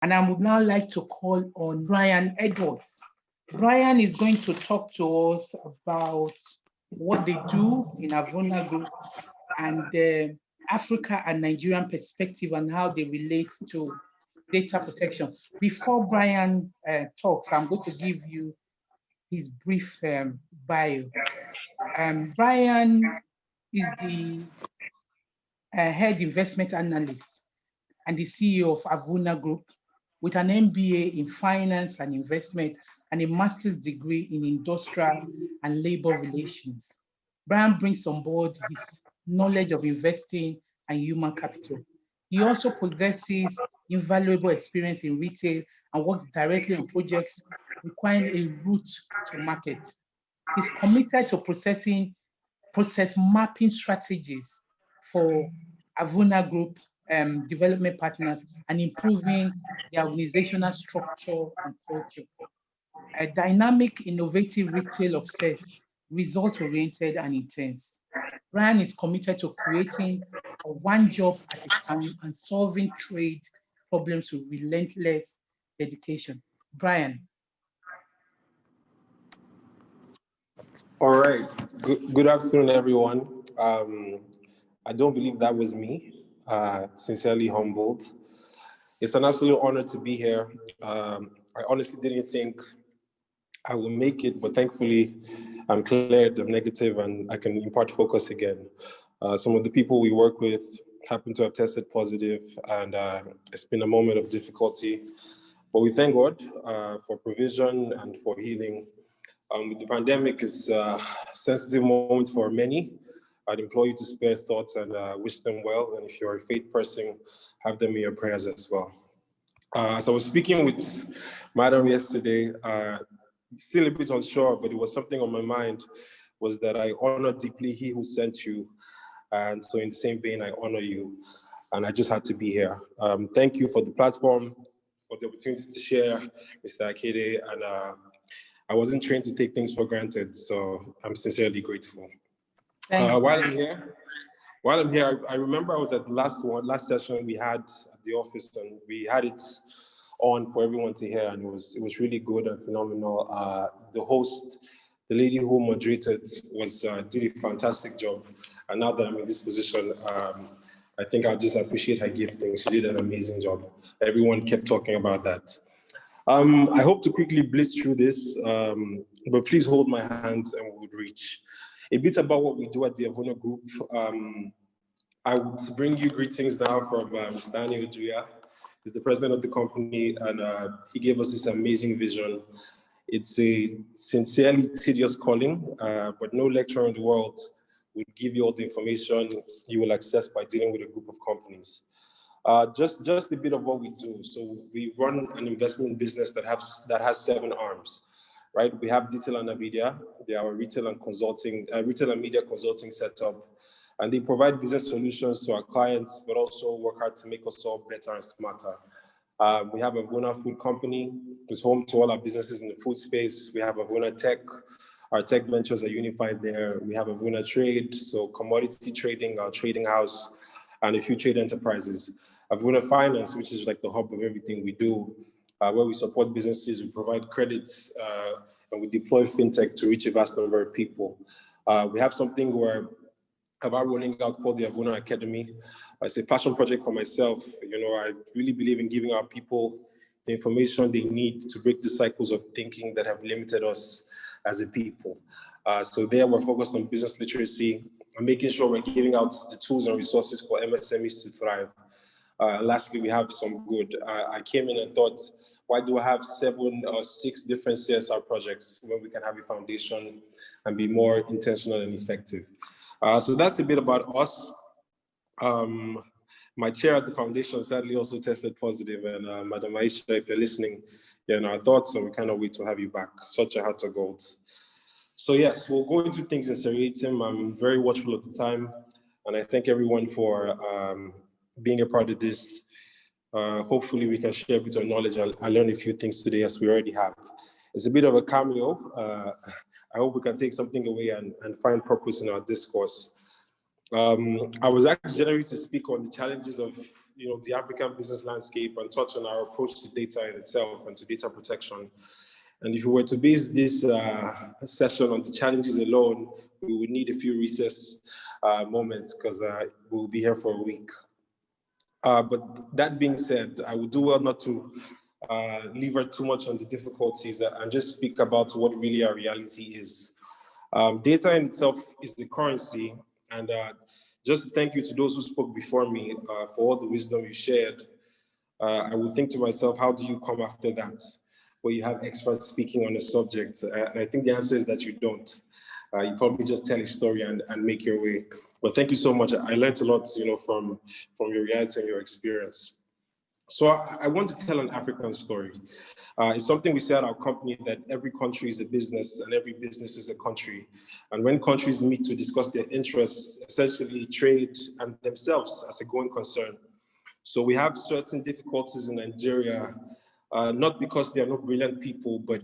And I would now like to call on Brian Edwards. Brian is going to talk to us about what they do in Avona Group and the Africa and Nigerian perspective and how they relate to data protection. Before Brian talks, I'm going to give you his brief bio. Brian is the head investment analyst and the CEO of Avona Group with an MBA in finance and investment and a master's degree in industrial and labor relations. Brian brings on board his knowledge of investing and human capital. He also possesses invaluable experience in retail and works directly on projects requiring a route to market. He's committed to process mapping strategies for Avona Group development partners and improving their organizational structure and culture. A dynamic, innovative, retail obsessed, result oriented, and intense. Brian is committed to creating a one job at a time and solving trade problems with relentless dedication. Brian. All right. Good afternoon, everyone. I don't believe that was me. Sincerely humbled. It's an absolute honor to be here. I honestly didn't think I will make it, but thankfully I'm cleared of negative and I can impart focus again. Some of the people we work with happen to have tested positive, and it's been a moment of difficulty. But we thank God for provision and for healing. The pandemic is a sensitive moment for many. I'd implore you to spare thoughts and wish them well. And if you're a faith person, have them in your prayers as well. So I was speaking with Madam yesterday, still a bit unsure, but it was something on my mind, was that I honor deeply he who sent you. And so in the same vein, I honor you. And I just had to be here. Thank you for the platform, for the opportunity to share, Mr. Akede. And I wasn't trained to take things for granted, so I'm sincerely grateful. While I'm here, I remember I was at the last session we had at the office, and we had it on for everyone to hear, and it was really good and phenomenal. The host, the lady who moderated, did a fantastic job. And now that I'm in this position, I think I'll just appreciate her gifting. She did an amazing job. Everyone kept talking about that. I hope to quickly blitz through this, but please hold my hands and we would reach. A bit about what we do at the Avona Group. I would bring you greetings now from Mr. Daniel Juya. He's the president of the company, and he gave us this amazing vision. It's a sincerely tedious calling, but no lecturer in the world would give you all the information you will access by dealing with a group of companies. Just a bit of what we do. So we run an investment business that has 7 arms, right? We have Digital and Nvidia. They are a retail and media consulting setup, and they provide business solutions to our clients, but also work hard to make us all better and smarter. We have Avona Food Company, who's home to all our businesses in the food space. We have Avona Tech. Our tech ventures are unified there. We have Avona Trade, so commodity trading, our trading house, and a few trade enterprises. Avona Finance, which is like the hub of everything we do, where we support businesses, we provide credits, and we deploy fintech to reach a vast number of people. We have something we're about rolling out called the Avona Academy. It's a passion project for myself. I really believe in giving our people the information they need to break the cycles of thinking that have limited us as a people. So there we're focused on business literacy and making sure we're giving out the tools and resources for MSMEs to thrive. Lastly, we have some good. I came in and thought, why do I have 7 or 6 different CSR projects when we can have a foundation and be more intentional and effective? So that's a bit about us. My chair at the foundation sadly also tested positive, and Madam Aisha, if you're listening, you're in our thoughts, and we cannot wait to have you back. Such a heart of gold. So yes, we'll go into things in seriatim. I'm very watchful of the time, and I thank everyone for being a part of this. Hopefully we can share a bit of knowledge and learn a few things today, as we already have. It's a bit of a cameo. I hope we can take something away and find purpose in our discourse. I was actually generally to speak on the challenges of the African business landscape and touch on our approach to data in itself and to data protection. And if we were to base this session on the challenges alone, we would need a few recess moments because we'll be here for a week. But that being said, I would do well not to lever too much on the difficulties and just speak about what really our reality is. Data in itself is the currency, and just thank you to those who spoke before me for all the wisdom you shared. I would think to myself, how do you come after that, where you have experts speaking on a subject? And I think the answer is that you don't. You probably just tell a story and make your way. But thank you so much. I learned a lot, from your reality and your experience. So I want to tell an African story. It's something we say at our company, that every country is a business and every business is a country. And when countries meet to discuss their interests, essentially trade and themselves as a going concern. So we have certain difficulties in Nigeria, not because there are no brilliant people, but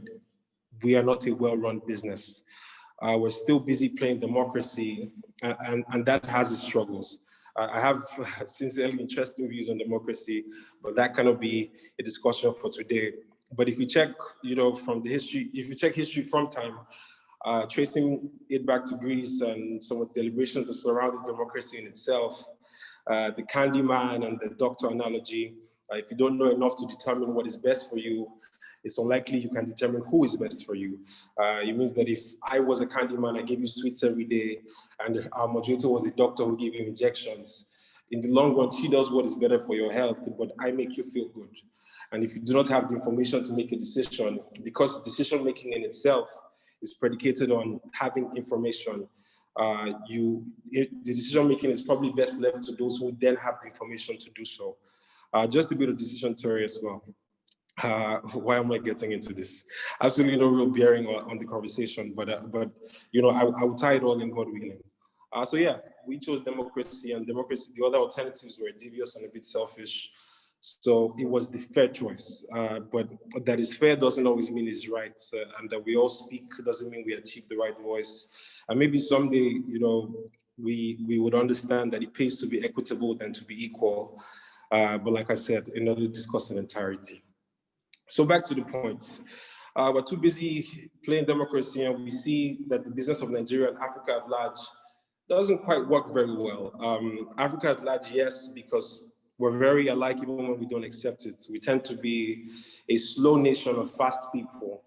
we are not a well-run business. We're still busy playing democracy, and that has its struggles. I have sincerely interesting views on democracy, but that cannot be a discussion for today. But if you check, from the history, if you check history from time, tracing it back to Greece and some of the deliberations that surrounded democracy in itself, the candy man and the doctor analogy, if you don't know enough to determine what is best for you, it's unlikely you can determine who is best for you. It means that if I was a candy man, I gave you sweets every day, and our moderator was a doctor who gave you injections, in the long run, she does what is better for your health, but I make you feel good. And if you do not have the information to make a decision, because decision-making in itself is predicated on having information, the decision-making is probably best left to those who then have the information to do so. Just a bit of decision theory as well. Why am I getting into this? Absolutely no real bearing on the conversation, but I will tie it all in, God willing. So yeah, we chose democracy, and democracy, the other alternatives were devious and a bit selfish. So it was the fair choice, but that is fair doesn't always mean it's right, and that we all speak doesn't mean we achieve the right voice. And maybe someday, we would understand that it pays to be equitable than to be equal. But like I said, in order to discuss in entirety. So back to the point. We're too busy playing democracy, and we see that the business of Nigeria and Africa at large doesn't quite work very well. Africa at large, yes, because we're very alike even when we don't accept it. We tend to be a slow nation of fast people,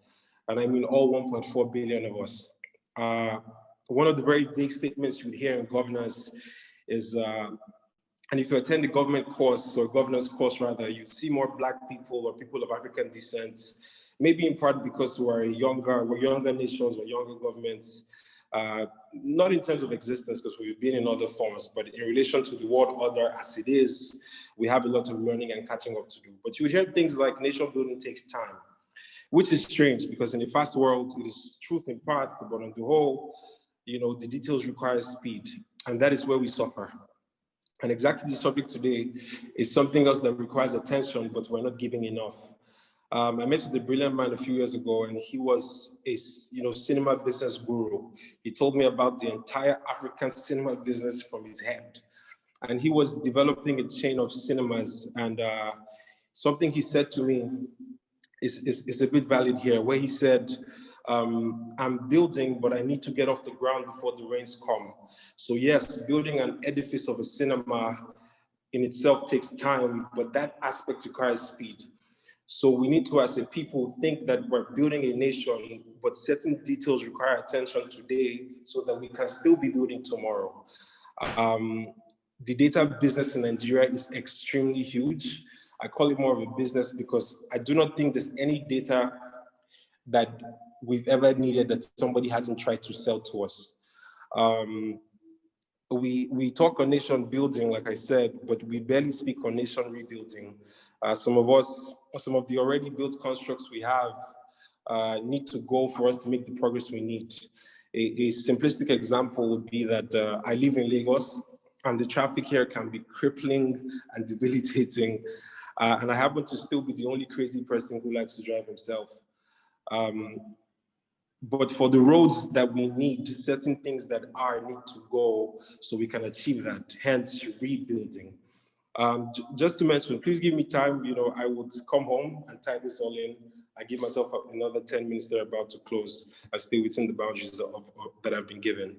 and I mean all 1.4 billion of us. One of the very vague statements you would hear in governance is, and if you attend the government course or governance course rather, you see more Black people or people of African descent, maybe in part because we're younger nations, we're younger governments, not in terms of existence because we've been in other forms, but in relation to the world order as it is, we have a lot of learning and catching up to do. But you would hear things like nation building takes time, which is strange because in a fast world, it is truth in part, but on the whole, the details require speed, and that is where we suffer. And exactly the subject today is something else that requires attention, but we're not giving enough. I met with a brilliant man a few years ago, and he was a cinema business guru. He told me about the entire African cinema business from his head. And he was developing a chain of cinemas, and something he said to me is a bit valid here, where he said, I'm building, but I need to get off the ground before the rains come. So yes, building an edifice of a cinema in itself takes time, but that aspect requires speed. So we need to, as a people, think that we're building a nation, but certain details require attention today so that we can still be building tomorrow. The data business in Nigeria is extremely huge. I call it more of a business because I do not think there's any data that we've ever needed that somebody hasn't tried to sell to us. We talk on nation building, like I said, but we barely speak on nation rebuilding. Some of the already built constructs we have need to go for us to make the progress we need. A simplistic example would be that I live in Lagos, and the traffic here can be crippling and debilitating. And I happen to still be the only crazy person who likes to drive himself. But for the roads that we need, certain things that are need to go so we can achieve that, hence rebuilding. Just to mention, please give me time, I would come home and tie this all in. I give myself another 10 minutes there about to close. I stay within the boundaries of that I've been given.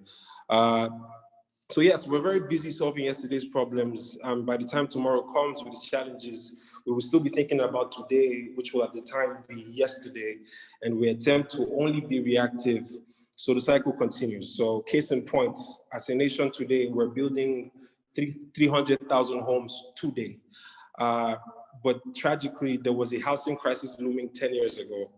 So yes, we're very busy solving yesterday's problems. By the time tomorrow comes with its challenges, we will still be thinking about today, which will at the time be yesterday, and we attempt to only be reactive. So the cycle continues. So case in point, as a nation today, we're building 300,000 homes today. But tragically, there was a housing crisis looming 10 years ago.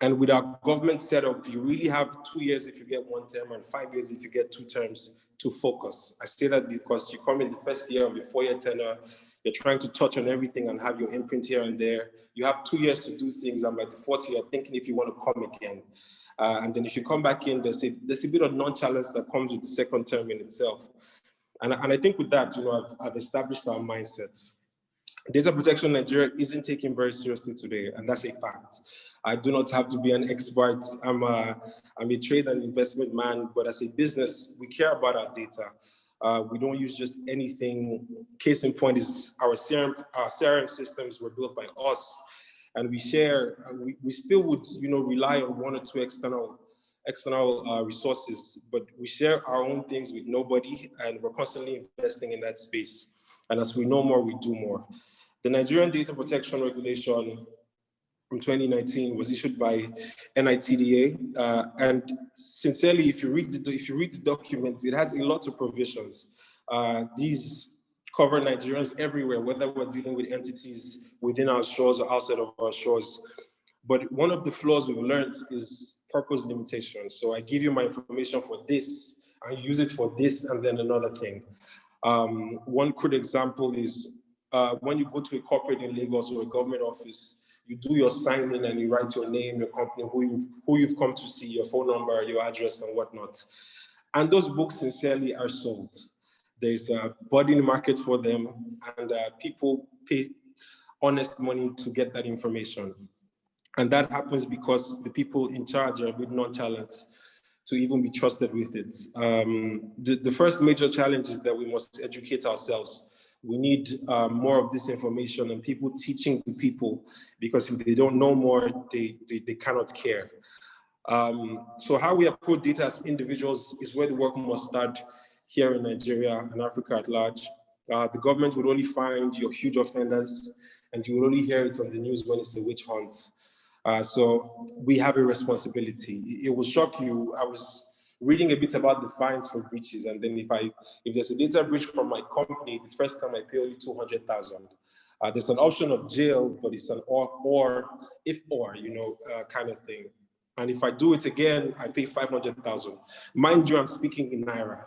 And with our government setup, you really have 2 years if you get one term and 5 years if you get 2 terms to focus. I say that because you come in the first year of your 4-year tenure, you're trying to touch on everything and have your imprint here and there. You have 2 years to do things, and by the 4th year, thinking if you want to come again. And then if you come back in, there's a bit of nonchalance that comes with the second term in itself. And I think with that, I've established our mindset. Data protection in Nigeria isn't taken very seriously today, and that's a fact. I do not have to be an expert. I'm a trade and investment man, but as a business, we care about our data. We don't use just anything. Case in point is our CRM systems were built by us, and we share. We still would, rely on 1 or 2 external resources, but we share our own things with nobody, and we're constantly investing in that space. And as we know more, we do more. The Nigerian Data Protection Regulation from 2019 was issued by NITDA, and sincerely, if you read the document, it has a lot of provisions. These cover Nigerians everywhere, whether we're dealing with entities within our shores or outside of our shores. But one of the flaws we've learned is purpose limitation. So I give you my information for this, I use it for this, and then another thing. One crude example is when you go to a corporate in Lagos or a government office, you do your sign in and you write your name, your company, who you've come to see, your phone number, your address, and whatnot. And those books sincerely are sold. There's a body in the market for them, and people pay honest money to get that information. And that happens because the people in charge are a bit nonchalant to even be trusted with it. The first major challenge is that we must educate ourselves. We need more of this information and people teaching the people, because if they don't know more, they cannot care. So how we approach data as individuals is where the work must start here in Nigeria and Africa at large. The government would only find your huge offenders, and you will only hear it on the news when it's a witch hunt. So we have a responsibility. It will shock you. I was reading a bit about the fines for breaches, and then if there's a data breach from my company, the first time I pay only 200,000. There's an option of jail, but it's an or kind of thing. And if I do it again, I pay 500,000. Mind you, I'm speaking in Naira.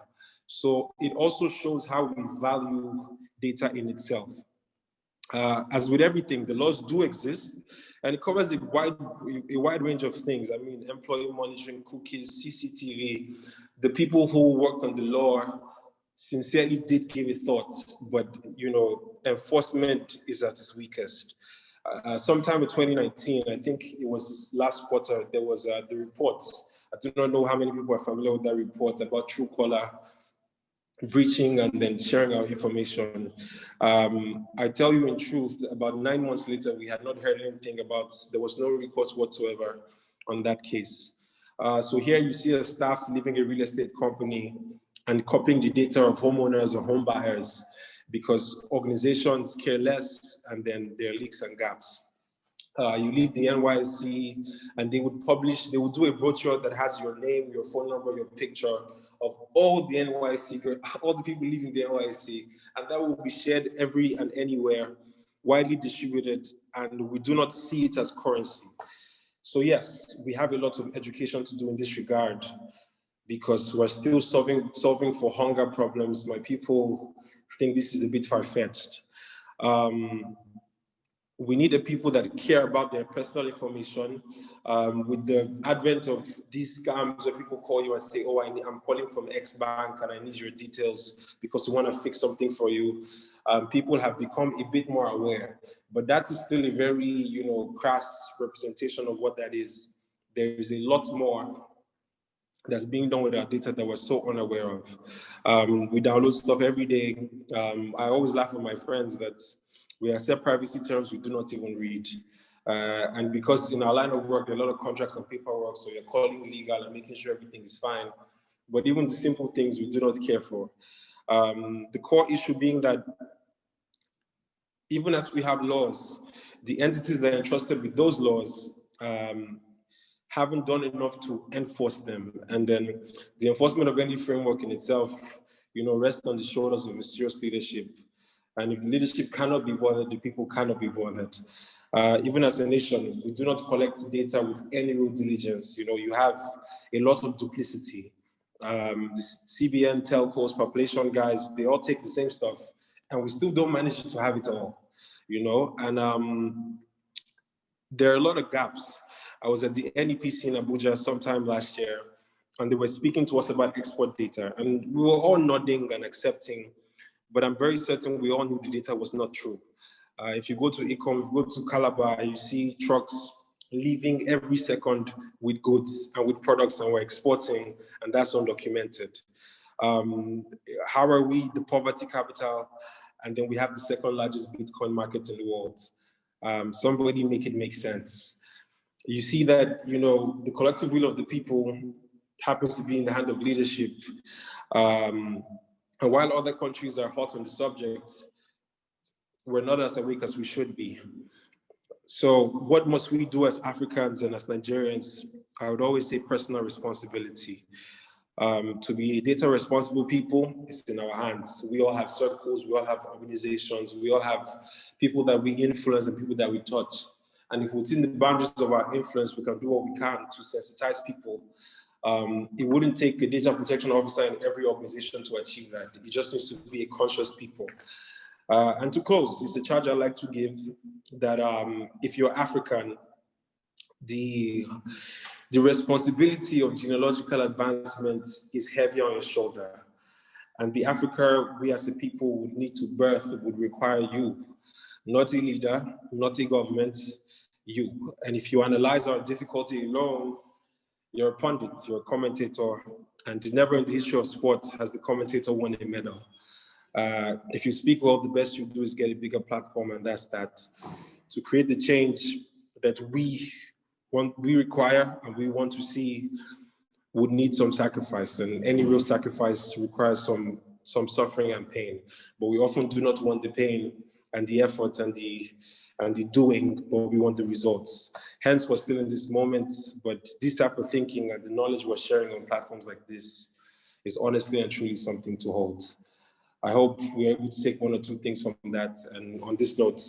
So it also shows how we value data in itself. As with everything, the laws do exist, and it covers a wide range of things. I mean, employee monitoring, cookies, CCTV. The people who worked on the law sincerely did give it thought, but enforcement is at its weakest. Sometime in 2019, I think it was last quarter, there was the report. I do not know how many people are familiar with that report about Truecaller breaching and then sharing our information. I tell you in truth, about 9 months later, we had not heard anything there was no recourse whatsoever on that case. So here you see a staff leaving a real estate company and copying the data of homeowners or home buyers because organizations care less, and then there are leaks and gaps. You leave the NYC and they would do a brochure that has your name, your phone number, your picture of all the NYC, all the people leaving the NYC, and that will be shared every and anywhere, widely distributed, and we do not see it as currency. So yes, we have a lot of education to do in this regard because we're still solving for hunger problems. My people think this is a bit far-fetched. We need the people that care about their personal information. With the advent of these scams where people call you and say, oh, I'm calling from X bank and I need your details because we want to fix something for you. People have become a bit more aware, but that is still a very, crass representation of what that is. there is a lot more that's being done with our data that we're so unaware of. We download stuff every day. I always laugh with my friends that we accept privacy terms we do not even read. And because in our line of work, there are a lot of contracts and paperwork, so you're calling legal and making sure everything is fine. But even the simple things we do not care for. The core issue being that even as we have laws, the entities that are entrusted with those laws haven't done enough to enforce them. And then the enforcement of any framework in itself, rests on the shoulders of a serious leadership. And if the leadership cannot be bothered, the people cannot be bothered. Even as a nation, we do not collect data with any real diligence. You have a lot of duplicity. The CBN, telcos, population guys, they all take the same stuff, and we still don't manage to have it all, and there are a lot of gaps. I was at the NEPC in Abuja sometime last year, and they were speaking to us about export data, and we were all nodding and accepting, but I'm very certain we all knew the data was not true. If you go to Ecom, go to Calabar, you see trucks leaving every second with goods and with products, and we're exporting, and that's undocumented. How are we the poverty capital, and then we have the second largest Bitcoin market in the world? Somebody make it make sense. You see that, the collective will of the people happens to be in the hand of leadership. And while other countries are hot on the subject, we're not as awake as we should be. So what must we do as Africans and as Nigerians? I would always say personal responsibility. To be a data responsible people, it's in our hands. We all have circles, we all have organizations, we all have people that we influence and people that we touch. And if within the boundaries of our influence, we can do what we can to sensitize people. It wouldn't take a data protection officer in every organization to achieve that. It just needs to be a conscious people. And to close, it's a charge I like to give that if you're African, the responsibility of genealogical advancement is heavy on your shoulder. And the Africa we as a people would need to birth would require you, not a leader, not a government, you. And if you analyze our difficulty alone, you're a pundit, you're a commentator, and never in the history of sports has the commentator won a medal. If you speak well, the best you do is get a bigger platform, and that's that. To create the change that we require and we want to see would need some sacrifice, and any real sacrifice requires some suffering and pain. But we often do not want the pain and the effort and the doing, but we want the results. Hence, we're still in this moment, but this type of thinking and the knowledge we're sharing on platforms like this is honestly and truly something to hold. I hope we're able to take one or two things from that. And on this note,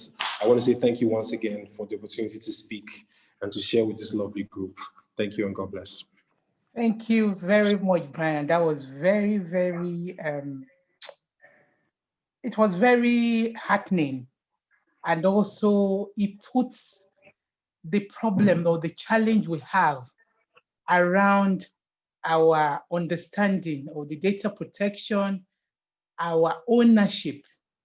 I want to say thank you once again for the opportunity to speak and to share with this lovely group. Thank you and God bless. Thank you very much, Brian. That was very, very, it was very heartening. And also it puts the problem or the challenge we have around our understanding of the data protection, our ownership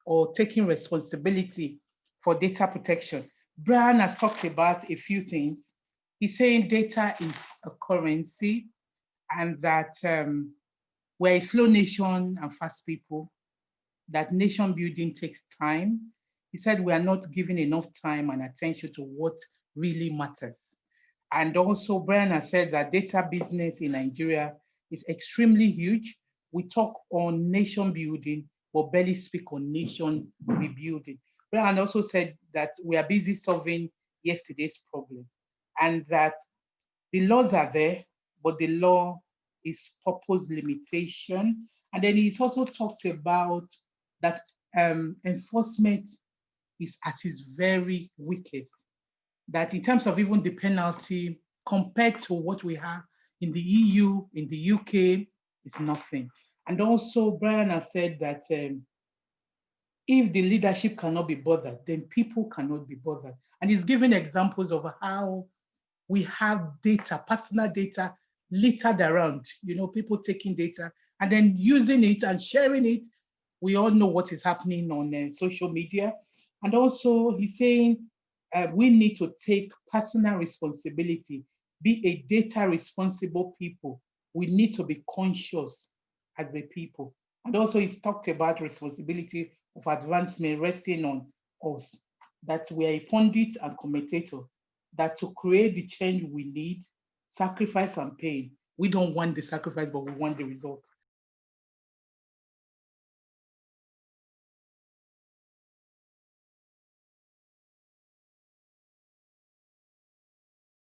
or taking responsibility for data protection. Brian has talked about a few things. He's saying data is a currency and that we're a slow nation and fast people, that nation building takes time. He said we are not giving enough time and attention to what really matters. And also Brian has said that data business in Nigeria is extremely huge. We talk on nation building, but barely speak on nation rebuilding. Brian also said that we are busy solving yesterday's problems and that the laws are there, but the law is purpose limitation. And then he's also talked about that enforcement is at its very weakest. That in terms of even the penalty compared to what we have in the EU, in the UK, is nothing. And also Brian has said that if the leadership cannot be bothered, then people cannot be bothered. And he's giving examples of how we have data, personal data littered around, people taking data and then using it and sharing it. We all know what is happening on social media. And also he's saying we need to take personal responsibility. be a data responsible people. We need to be conscious as a people. And also he's talked about responsibility of advancement resting on us, that we are a pundit and commentator, that to create the change we need, sacrifice and pain. We don't want the sacrifice, but we want the result.